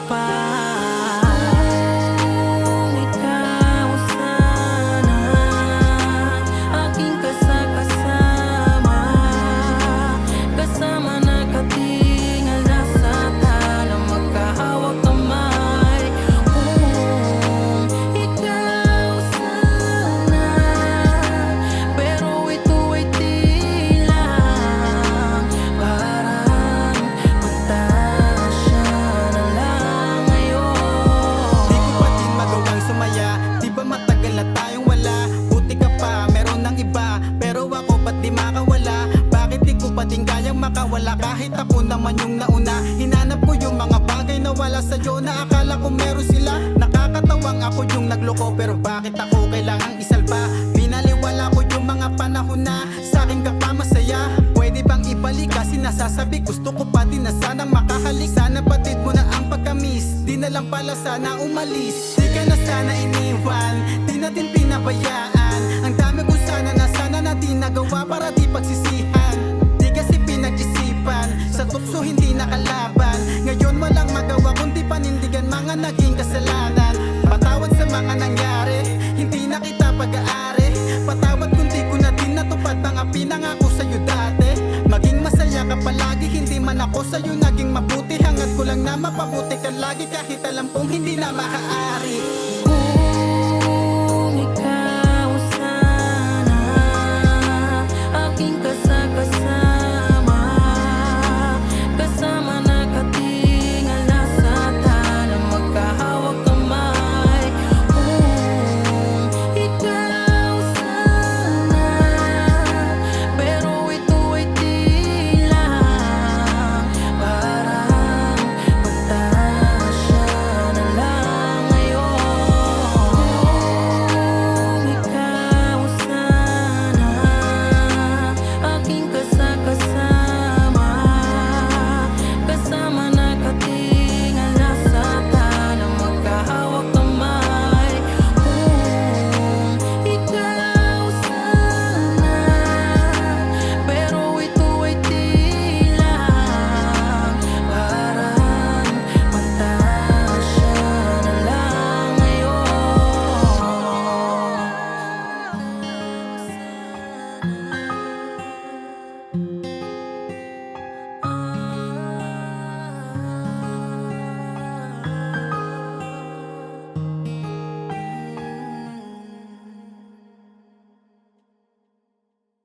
pa. Kung ikaw sana aking kasama, kasama nakatingala sa tala, magkahawak kamay. Kung ikaw sana, pero ito ay tila parang pantasya na lang ngayon. Di ko pa din magawang sumaya, di ba matagal na tayong wala? Buti ka pa, meron ng iba, pero ako ba't di makawala? Bakit di ko pa din kayang makawala kahit ako naman yung nauna? Hinanap ko yung mga bagay na wala sa'yo, na akala ko meron sila. Nakakatawang ako yung nagloko, pero bakit ako kailangang isalba? Binaliwala ko yung mga panahon na sa'kin ka pa masaya. Pwede bang ibalik kasi nasasabi, gusto ko pa din na sanang makahalik. Sana patid mo na ang pagkamis, di na lang pala sana umalis. Di ka na sana iniwan, di natin pinabayaan. Ang dami ko sana natin nagawa para di pagsisihan. Di kasi pinag-isipan, sa tukso hindi nakalaban. Ngayon walang magawa kundi panindigan mga naging kasalanan. Patawad sa mga nangyari, hindi na kita pag-aari. Patawad kung di ko na din natupad mga pinangako sa'yo dati. Maging masaya ka palagi, hindi man ako sa'yo naging mabuti. Hangad ko lang na mapabuti ka lagi kahit alam kong hindi na maaari. Kung ikaw sana aking kasama,